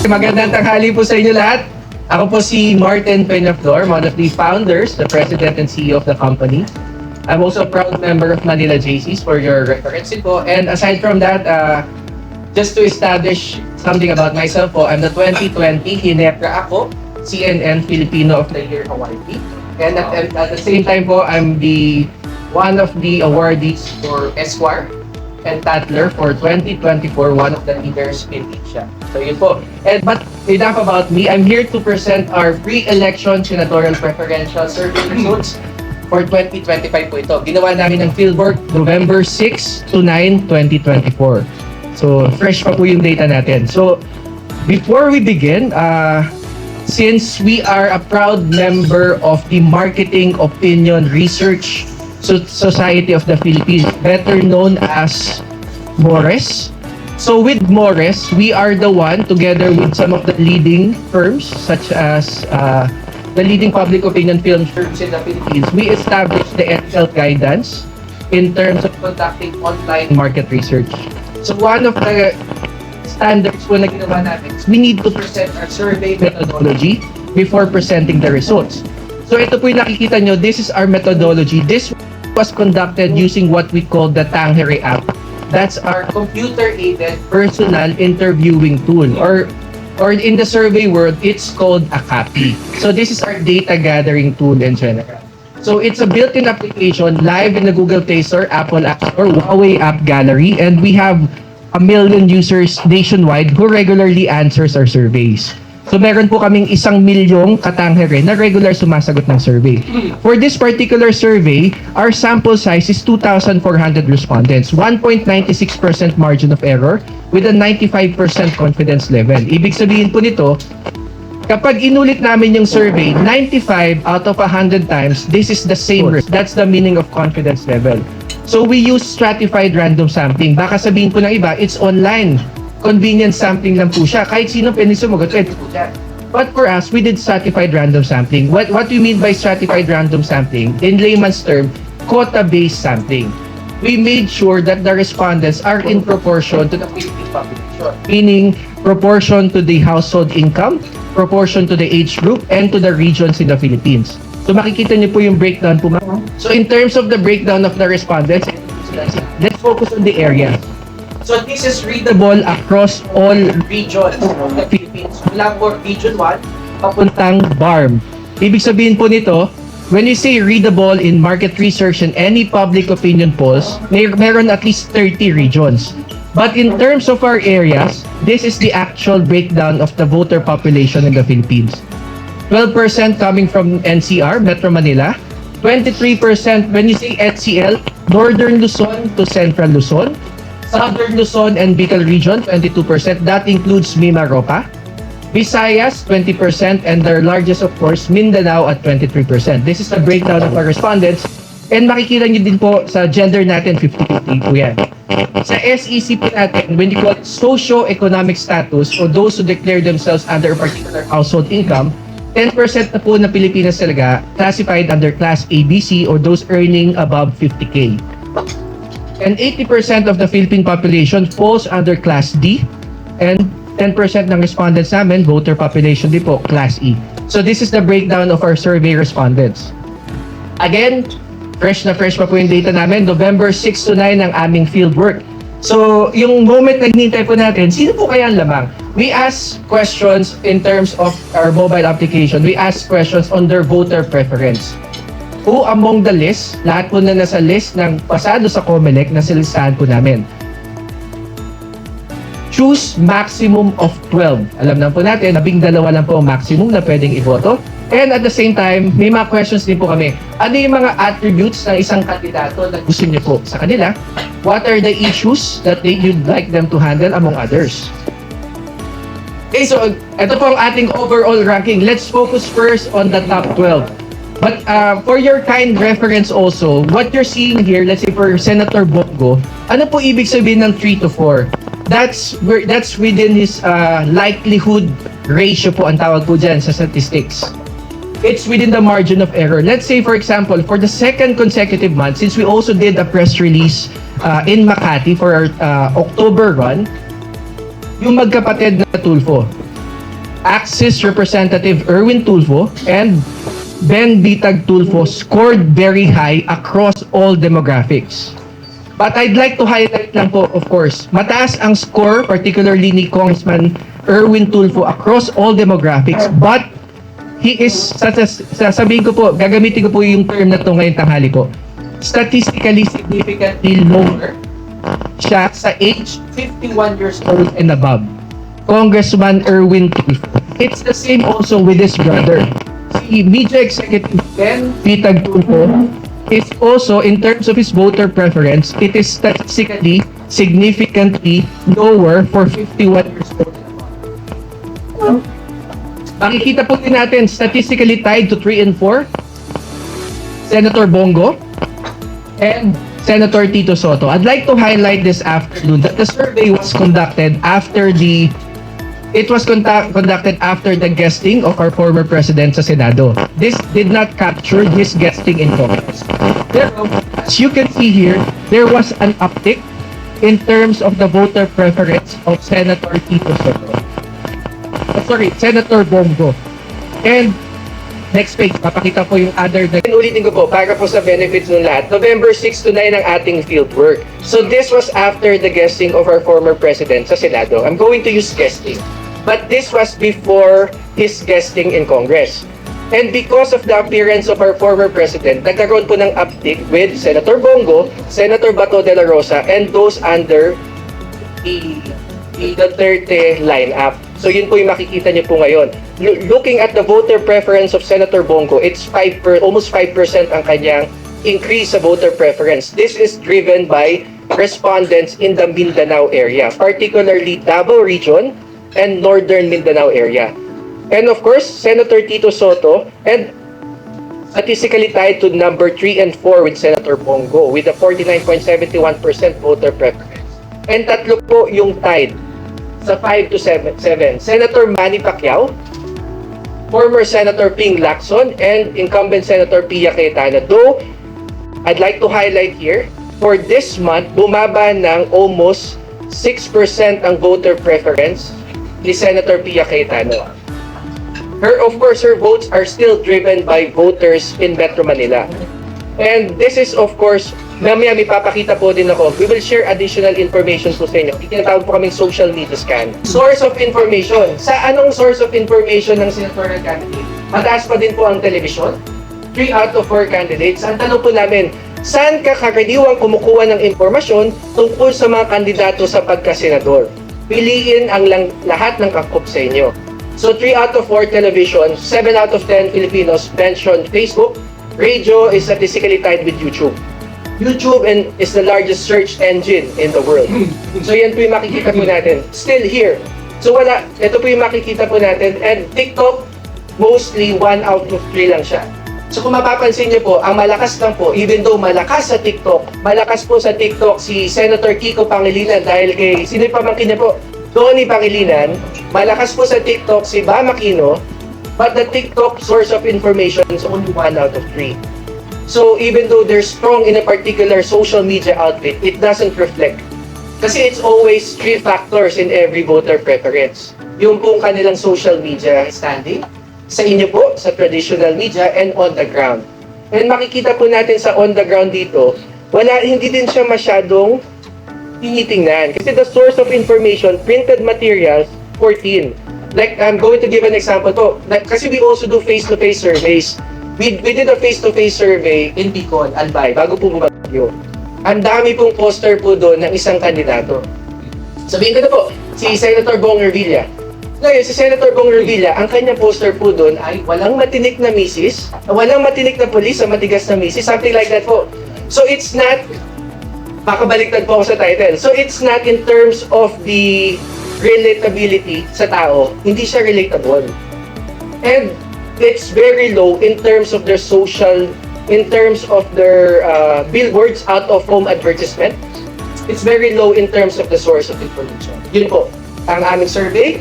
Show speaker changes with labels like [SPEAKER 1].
[SPEAKER 1] Magandang tanghali po sa inyo lahat. Ako po si Martin Peñaflor, one of the founders, the president and CEO of the company. I'm also a proud member of Manila JCs for your reference po. And aside from that, just to establish something about myself po, I'm the 2020 Ginebra ako, CNN Filipino of the Year Awardee. And at the same time po, I'm one of the awardees for Esquire and Tatler for 2024, one of the leaders in Asia. So yun po. But enough about me. I'm here to present our pre-election senatorial preferential survey results for 2025 po ito. Ginawa namin ng fieldwork November 6 to 9, 2024. So fresh pa po yung data natin. So before we begin, since we are a proud member of the Marketing Opinion Research Society of the Philippines, better known as MORES. So with MORES, we are the one, together with some of the leading firms, such as the leading public opinion film firms in the Philippines, we established the ethical guidance in terms of conducting online market research. So one of the standards po na ginawa natin is we need to present our survey methodology before presenting the results. So ito po yung nakikita nyo, this is our methodology. This was conducted using what we call the Tangere app. That's our computer-aided personal interviewing tool, or in the survey world, it's called a CAPI. So this is our data gathering tool in general. So it's a built-in application live in the Google Play Store, Apple App Store, Huawei App Gallery, and we have 1 million users nationwide who regularly answers our surveys. So meron po kaming 1 milyong katangere na regular sumasagot ng survey. For this particular survey, our sample size is 2,400 respondents, 1.96% margin of error with a 95% confidence level. Ibig sabihin po nito, kapag inulit namin yung survey, 95 out of 100 times, this is the same. That's the meaning of confidence level. So we use stratified random sampling. Baka sabihin po ng iba, it's online. Convenience sampling lang po siya. Kahit sino pwede sumagot, pwede po siya. But for us, we did stratified random sampling. What we mean by stratified random sampling, in layman's term, quota-based sampling. We made sure that the respondents are in proportion to the Philippine population. Meaning, proportion to the household income, proportion to the age group, and to the regions in the Philippines. So makikita niyo po yung breakdown po. So in terms of the breakdown of the respondents, let's focus on the areas. So this is readable across all regions of the Philippines. Mula po region 1, papuntang BARM. Ibig sabihin po nito, when you say readable in market research and any public opinion polls, meron at least 30 regions. But in terms of our areas, this is the actual breakdown of the voter population in the Philippines. 12% coming from NCR, Metro Manila. 23% when you say HCL, Northern Luzon to Central Luzon. Southern Luzon and Bicol region, 22%. That includes Mimaropa. Visayas, 20%. And their largest, of course, Mindanao at 23%. This is the breakdown of our respondents. And makikita nyo din po sa gender natin, 50-50 po yan. Sa SEC po natin, when you call it socio-economic status or those who declare themselves under a particular household income, 10% na po na Pilipinas talaga classified under Class ABC or those earning above 50K. And 80% of the Philippine population falls under Class D, and 10% ng respondents namin, voter population din po, Class E. So this is the breakdown of our survey respondents. Again, fresh na fresh pa po yung data namin, November 6 to 9 ang aming fieldwork. So yung moment na hinintay po natin, sino po kaya ang lamang? We ask questions in terms of our mobile application. We ask questions on their voter preference. Who among the list, lahat po na nasa list ng pasado sa COMELEC na silisahan po namin. Choose maximum of 12. Alam na po natin, 12 lang po ang maximum na pwedeng iboto. And at the same time, may mga questions din po kami. Ano yung mga attributes ng isang kandidato na gusto niyo po sa kanila? What are the issues that you'd like them to handle among others? Okay, so ito po ang ating overall ranking. Let's focus first on the top 12. But for your kind reference also, what you're seeing here, let's say for Senator Bongo, ano po ibig sabihin ng 3 to 4? That's within his likelihood ratio po ang tawag po dyan sa statistics. It's within the margin of error. Let's say for example, for the second consecutive month, since we also did a press release in Makati for our October run, yung magkapatid na Tulfo. Axis Representative Erwin Tulfo and Ben Bitag Tulfo scored very high across all demographics. But I'd like to highlight lang po, of course, mataas ang score, particularly ni Congressman Erwin Tulfo across all demographics, but he is, sasabihin ko po, gagamitin ko po yung term na to ngayong tanghali po, statistically significantly lower siya sa age 51 years old and above. Congressman Erwin Tulfo. It's the same also with his brother. Si Media Executive Ben Bitag Tulfo is also, in terms of his voter preference, it is statistically significantly lower for 51 years old. Makikita po din natin, statistically tied to 3 and 4, Senator Bongo and Senator Tito Soto. I'd like to highlight this afternoon that the survey was conducted after the guesting of our former president sa Senado. This did not capture his guesting in Congress. Pero, as you can see here, there was an uptick in terms of the voter preference of Senator Tito Soto. Senator Bongo. And next page, papakita po yung other. Ulitin ko po, para po sa benefits ng lahat. November 6 to 9 ang ating field work. So this was after the guesting of our former president sa Senado. I'm going to use guesting. But this was before his guesting in Congress. And because of the appearance of our former president, nagkaroon po ng uptick with Senator Bongo, Senator Bato de la Rosa, and those under the Duterte lineup. So yun po yung makikita niyo po ngayon. Looking at the voter preference of Senator Bongo, it's almost 5% ang kanyang increase sa voter preference. This is driven by respondents in the Mindanao area, particularly Davao region and Northern Mindanao area. And of course, Senator Tito Soto, and statistically tied to number 3 and 4 with Senator Bongo with a 49.71% voter preference. And tatlo po yung tied sa 5 to 7. Senator Manny Pacquiao, former Senator Ping Lacson, and incumbent Senator Pia Cayetano. Though, I'd like to highlight here, for this month, bumaba ng almost 6% ang voter preference ni Senator Pia Cayetano. Of course, her votes are still driven by voters in Metro Manila. And this is, of course, mamaya may papakita po din ako. We will share additional information po sa inyo. Itinatawag po kaming social media scan. Source of information. Sa anong source of information ng senatorial candidate? Mataas pa din po ang television. 3 out of 4 candidates. Ang tanong po namin, saan ka karaniwang kumukuha ng impormasyon tungkol sa mga kandidato sa pagkasenador? Piliin ang lahat ng kakop sa inyo. So 3 out of 4 television, 7 out of 10 Filipinos mention Facebook. Radio is statistically tied with YouTube. YouTube is the largest search engine in the world. So yan po yung makikita po natin. Still here. So ito po yung makikita po natin. And TikTok, mostly 1 out of 3 lang siya. So kung mapapansin niyo po, ang malakas lang po, even though malakas sa TikTok, malakas po sa TikTok si Senator Kiko Pangilinan dahil kay, sino yung pamangkin niya po? Donnie Pangilinan. Malakas po sa TikTok si Bam Aquino, but the TikTok source of information is only 1 out of 3. So even though they're strong in a particular social media outfit, it doesn't reflect. Kasi it's always 3 factors in every voter preference. Yung pong kanilang social media standing, sa inyo po, sa traditional media, and on the ground. And makikita po natin sa on the ground dito, hindi din siya masyadong tinitingnan. Kasi the source of information, printed materials, 14. Like, I'm going to give an example po. Like, kasi we also do face-to-face surveys. We did a face-to-face survey in Bicol, Albay, bago po bumagyo. Ang dami pong poster po doon ng isang kandidato. Sabihin ko na po, si Senator Bong Revilla. Ngayon, si Senator Bong Revilla, ang kanyang poster po doon ay walang matinik na misis, walang matinik na polis sa matigas na misis, something like that po. So it's not, makabaliktad po ako sa title. So it's not in terms of the relatability sa tao, hindi siya relatable. And it's very low in terms of their social, in terms of their billboards out of home advertisement. It's very low in terms of the source of information. Yun po, ang aming survey.